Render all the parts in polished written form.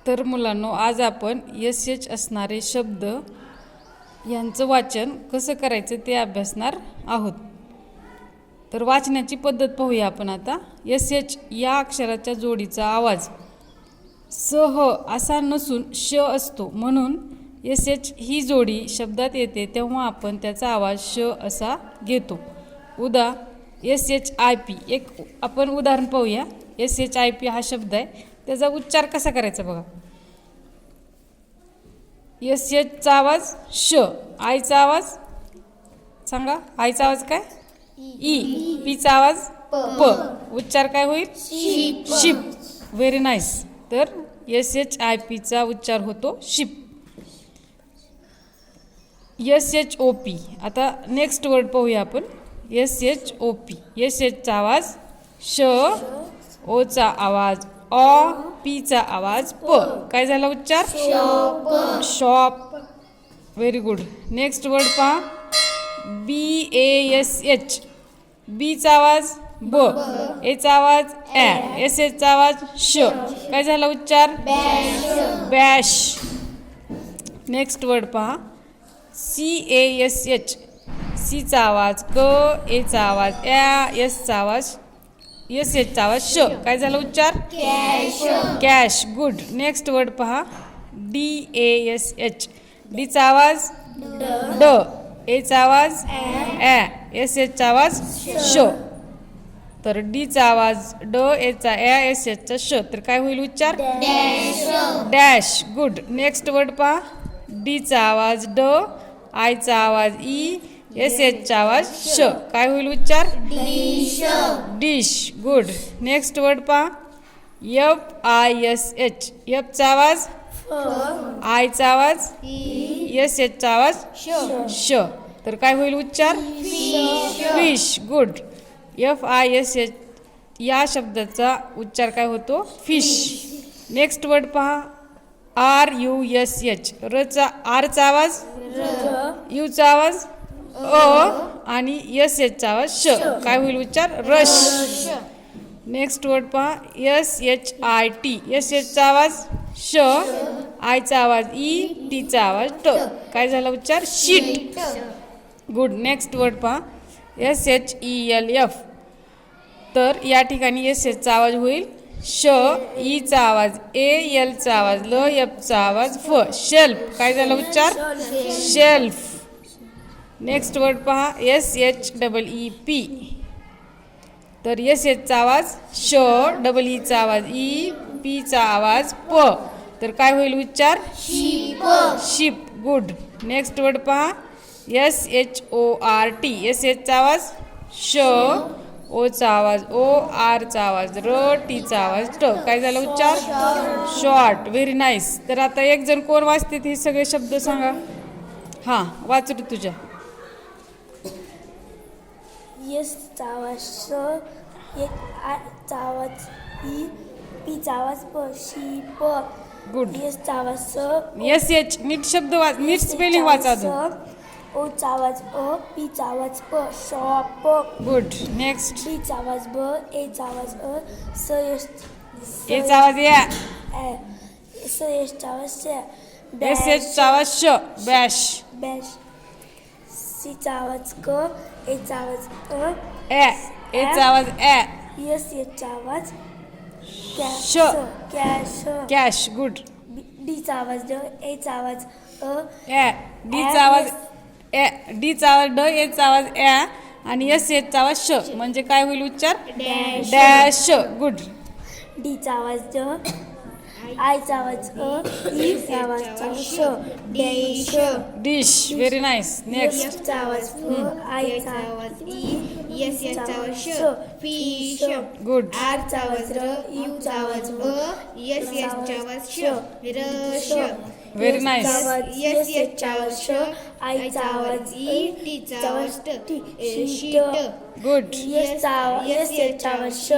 तर मुलांनो, आज आपण एस एच असणारे शब्द यांचं वाचन कसं करायचं ते अभ्यासणार आहोत. तर वाचण्याची पद्धत पाहूया आपण आता. एस एच या अक्षराच्या जोडीचा आवाज सह असा नसून श असतो, म्हणून एस एच ही जोडी शब्दात येते तेव्हा आपण त्याचा आवाज श असा घेतो. एस एच आय पी एक आपण उदाहरण पाहूया. एस एच आय पी हा शब्द आहे, त्याचा उच्चार कसा करायचा बघा. एस एचचा आवाज श, आयचा आवाज सांगा. आयचा आवाज काय? ई. पीचा आवाज प. उच्चार काय होईल? शिप. Very nice. तर एस एच आय पीचा उच्चार होतो ship. S H O P. आता नेक्स्ट वर्ड पाहूया आपण. S H O P. S एचचा आवाज श, ओचा आवाज अ, पीचा आवाज प. काय झाला उच्चार? Shop. Very good. Next word पहा. बी ए एस एच. बीचा आवाज ब, एचा आवाज ॲ, एस एचचा आवाज श. काय झाला उच्चार? बॅश. नेक्स्ट वर्ड पहा. C A S H. सीचा आवाज क, एचा आवाज ॲ, एसचा आवाज एस एचचा आवाज श. काय झाला उच्चार? कॅश. गुड. नेक्स्ट वर्ड पहा. D A S H. डीचा आवाज ड, एचा आवाज ॲ, एस एचचा आवाज श. तर डीचा आवाज ड, एचा ॲ, एस एचचा श. तर काय होईल उच्चार? डॅश. गुड. नेक्स्ट वर्ड पहा. डीचा आवाज ड, आयचा आवाज ई, एस एचचा आवाज श. काय होईल उच्चार? डिश. गुड. नेक्स्ट वर्ड पहा. F I S H. एफचा आवाज आयचा आवाज एस एचचा आवाज श. तर काय होईल उच्चार? Fish. Good. F I S H या शब्दाचा उच्चार काय होतो? फिश. नेक्स्ट वर्ड पहा. R U S H. आरचा आवाज यूचा आवाज अ आणि एस एचचा आवाज श. काय होईल उच्चार? रश. नेक्स्ट वर्ड पहा. S H I T. S एचचा आवाज श, आयचा आवाज ई, टीचा आवाज ट. काय झाला उच्चार? शीट. गुड. नेक्स्ट वर्ड पहा. S H E L F. तर या ठिकाणी एस एचचा आवाज होईल श, ईचा आवाज ए, एलचा आवाज ल, एफचा आवाज फ. शेल्फ. काय झाला उच्चार? शेल्फ. नेक्स्ट वर्ड पहा. S H double E P. तर एस एचचा आवाज श, डबल ईचा आवाज ई, पीचा आवाज प. तर काय होईल उच्चार? शिप. गुड. नेक्स्ट वर्ड पहा. S H O R T. S एचचा आवाज श, ओचा आवाज ओ, आरचा आवाज र, टीचा आवाज ट. काय झाला उच्चार? शॉर्ट. Very nice. तर आता एक जण कोण वाचते हे सगळे शब्द सांगा. हां, वाच रे तुझ्या. एसचा आवाज श, आयचा आवाज ई, पीचा आवाज प, शीप. गुड. एसचा आवाज स, एस एच नीट शब्द वाच, नीट स्पेलिंग वाचा अजून. ओचा आवाज अ, पीचा आवाज प, शॉप. गुड. नेक्स्ट. डीचा आवाज ब, एचा आवाज अ, एचा आवाज या, स एसचा आवाज श, एस एचचा आवाज श, बॅश. बॅश. सीचा आवाज क, एचा आवाज अ, एचा आवाज ॲ, एस एचचा आवाज श, कॅश. कॅश. गुड. डीचा आवाज ड, एचा आवाज अ, ॲ, डीचा आवाज ॲ, डीचा आवाज ड, एचा आवाज ॲ आणि एस एचचा आवाज श. म्हणजे काय होईल उच्चार? डॅश. गुड. डीचा आवाज ड, आयचा आवाज अ, ईचा आवाज श, dash. Dish. Very nice. Next. एफचा आवाज फ, आयचा आवाज ई, एसचा आवाज श, फिश. गुड. आरचा आवाज र, यूचा आवाज अ, एसचा आवाज श, रश. Very nice. एसचा आवाज श, आयचा आवाज ई, टीचा आवाज टी, शीट. गुड. एसचा आवाज श,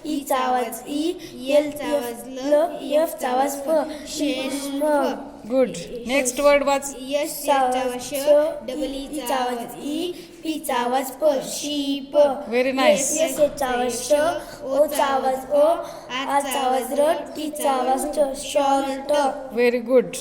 ईचा आवाज ई, एलचा आवाज ल, एफचा आवाज फ, शेल्फ. गुड. नेक्स्ट वर्ड वाच. चा आवाज श, ईचा आवाज ई, पीचा आवाज प, शीप. Very nice. चा आवाज श, ओचा आवाज अ, आचा आवाज र, टीचा आवाज ट, शॉर्ट. Very good.